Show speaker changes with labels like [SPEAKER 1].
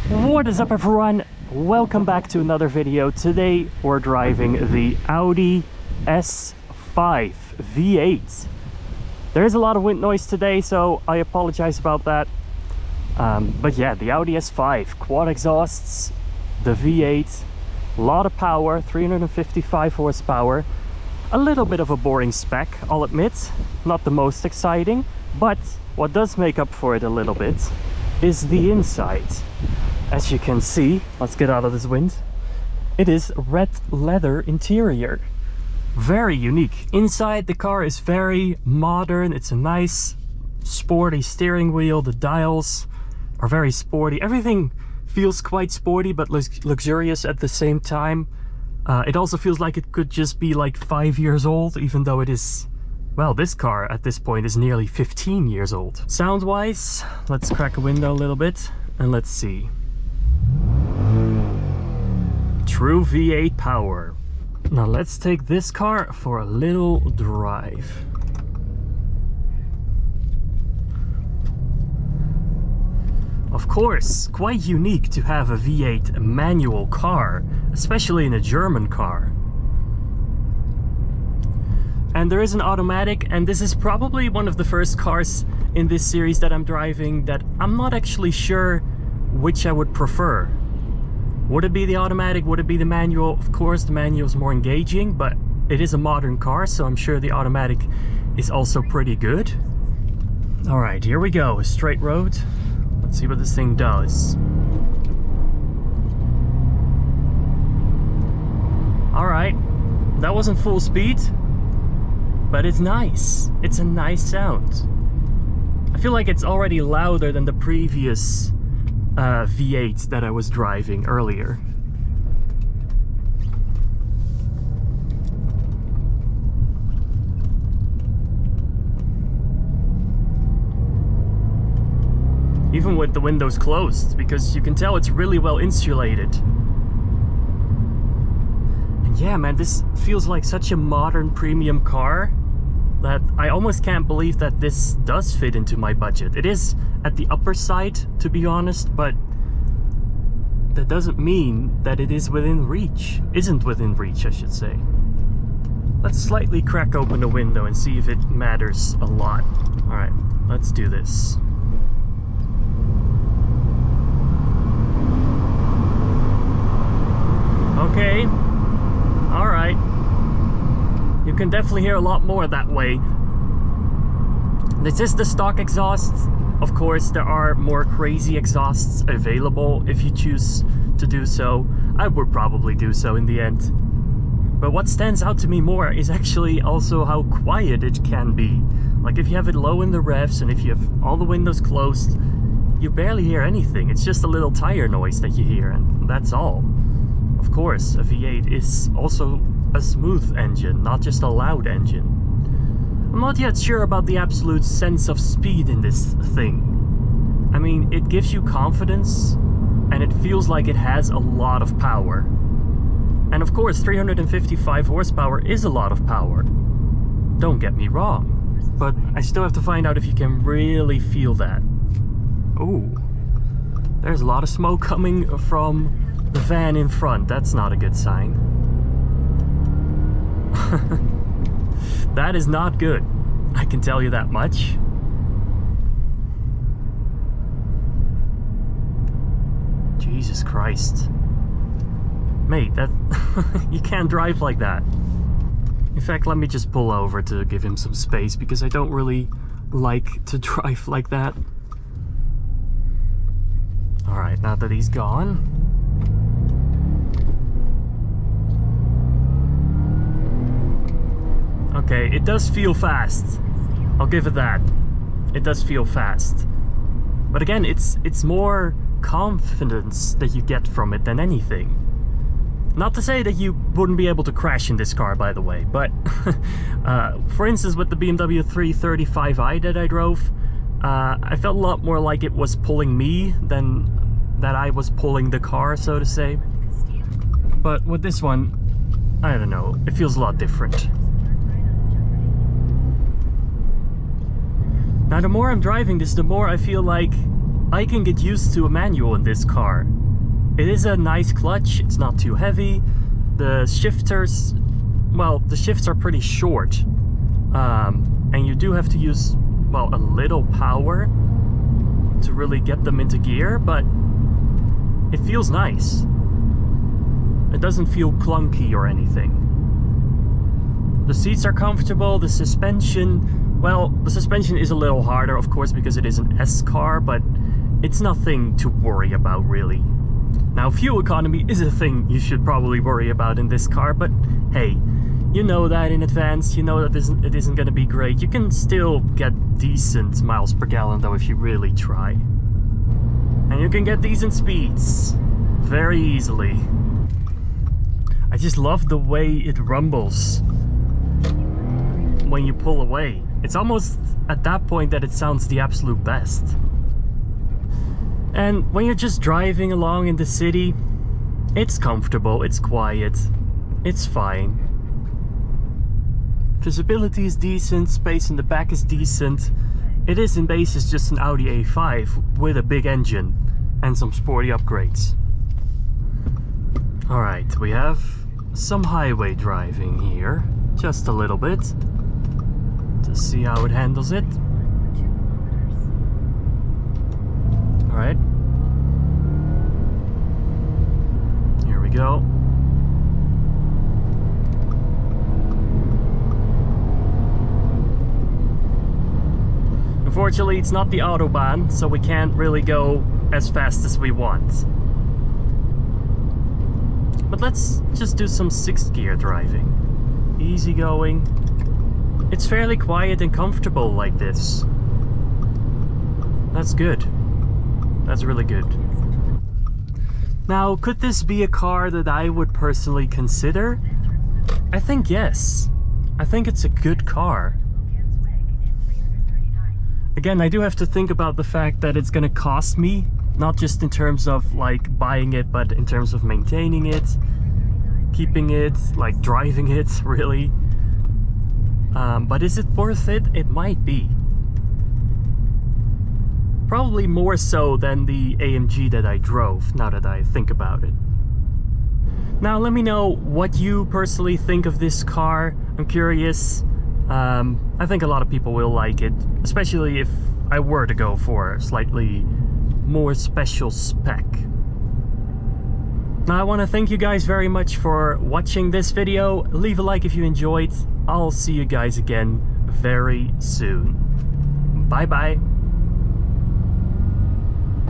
[SPEAKER 1] What is up, everyone? Welcome back to another video. Today we're driving the Audi S5 V8. There is a lot of wind noise today, so I apologize about that. But yeah, the Audi S5 quad exhausts, the V8, a lot of power, 355 horsepower. A little bit of a boring spec, I'll admit, not the most exciting, but what does make up for it a little bit is the inside. As you can see, let's get out of this wind, it is red leather interior. Very unique. Inside, the car is very modern. It's a nice sporty steering wheel. The dials are very sporty. Everything feels quite sporty but luxurious at the same time. It also feels like it could just be like 5 years old, even though it is, well, this car at this point is nearly 15 years old. Sound wise, let's crack a window a little bit and let's see. True V8 power. Now let's take this car for a little drive. Of course, quite unique to have a V8 manual car, especially in a German car. And there is an automatic, and this is probably one of the first cars in this series that I'm driving that I'm not actually sure which I would prefer. Would it be the automatic? Would it be the manual? Of course, the manual is more engaging, but it is a modern car, so I'm sure the automatic is also pretty good. All right, here we go, a straight road. Let's see what this thing does. All right, that wasn't full speed, but it's nice. It's a nice sound. I feel like it's already louder than the previous V8 that I was driving earlier. Even with the windows closed, because you can tell it's really well insulated. And yeah, man, this feels like such a modern premium car that I almost can't believe that this does fit into my budget. It is at the upper side, to be honest, but that doesn't mean that it is within reach. Isn't within reach, I should say. Let's slightly crack open the window and see if it matters a lot. All right, let's do this. Okay, all right. You can definitely hear a lot more that way. This is the stock exhaust. Of course, there are more crazy exhausts available if you choose to do so. I would probably do so in the end. But what stands out to me more is actually also how quiet it can be. Like if you have it low in the revs and if you have all the windows closed, you barely hear anything. It's just a little tire noise that you hear, and that's all. Of course, a V8 is also a smooth engine, not just a loud engine. I'm not yet sure about the absolute sense of speed in this thing. I mean, it gives you confidence, and it feels like it has a lot of power. And of course, 355 horsepower is a lot of power. Don't get me wrong. But I still have to find out if you can really feel that. Ooh, there's a lot of smoke coming from the van in front. That's not a good sign. That is not good, I can tell you that much. Jesus Christ. Mate, that you can't drive like that. In fact, let me just pull over to give him some space, because I don't really like to drive like that. Alright, now that he's gone. Okay, it does feel fast. I'll give it that. It does feel fast. But again, it's more confidence that you get from it than anything. Not to say that you wouldn't be able to crash in this car, by the way, but for instance, with the BMW 335i that I drove, I felt a lot more like it was pulling me than that I was pulling the car, so to say. But with this one, I don't know, it feels a lot different. Now, the more I'm driving this, the more I feel like I can get used to a manual in this car. It is a nice clutch, it's not too heavy. The shifters, well, the shifts are pretty short. And you do have to use, well, a little power to really get them into gear, but it feels nice. It doesn't feel clunky or anything. The seats are comfortable, the suspension, well, the suspension is a little harder, of course, because it is an S car, but it's nothing to worry about, really. Now, fuel economy is a thing you should probably worry about in this car, but hey, you know that in advance, you know that it isn't going to be great. You can still get decent miles per gallon, though, if you really try. And you can get decent speeds very easily. I just love the way it rumbles when you pull away. It's almost at that point that it sounds the absolute best. And when you're just driving along in the city, it's comfortable, it's quiet, it's fine. Visibility is decent, space in the back is decent. It is in basis just an Audi A5 with a big engine and some sporty upgrades. Alright, we have some highway driving here, just a little bit, to see how it handles it. Alright. Here we go. Unfortunately, it's not the Autobahn, so we can't really go as fast as we want. But let's just do some 6th gear driving. Easy going. It's fairly quiet and comfortable like this. That's good. That's really good. Now, could this be a car that I would personally consider? I think yes. I think it's a good car. Again, I do have to think about the fact that it's gonna cost me, not just in terms of like buying it, but in terms of maintaining it, keeping it, like driving it, really. But is it worth it? It might be. Probably more so than the AMG that I drove, now that I think about it. Now let me know what you personally think of this car. I'm curious. I think a lot of people will like it, especially if I were to go for a slightly more special spec. Now I want to thank you guys very much for watching this video. Leave a like if you enjoyed. I'll see you guys again very soon. Bye bye.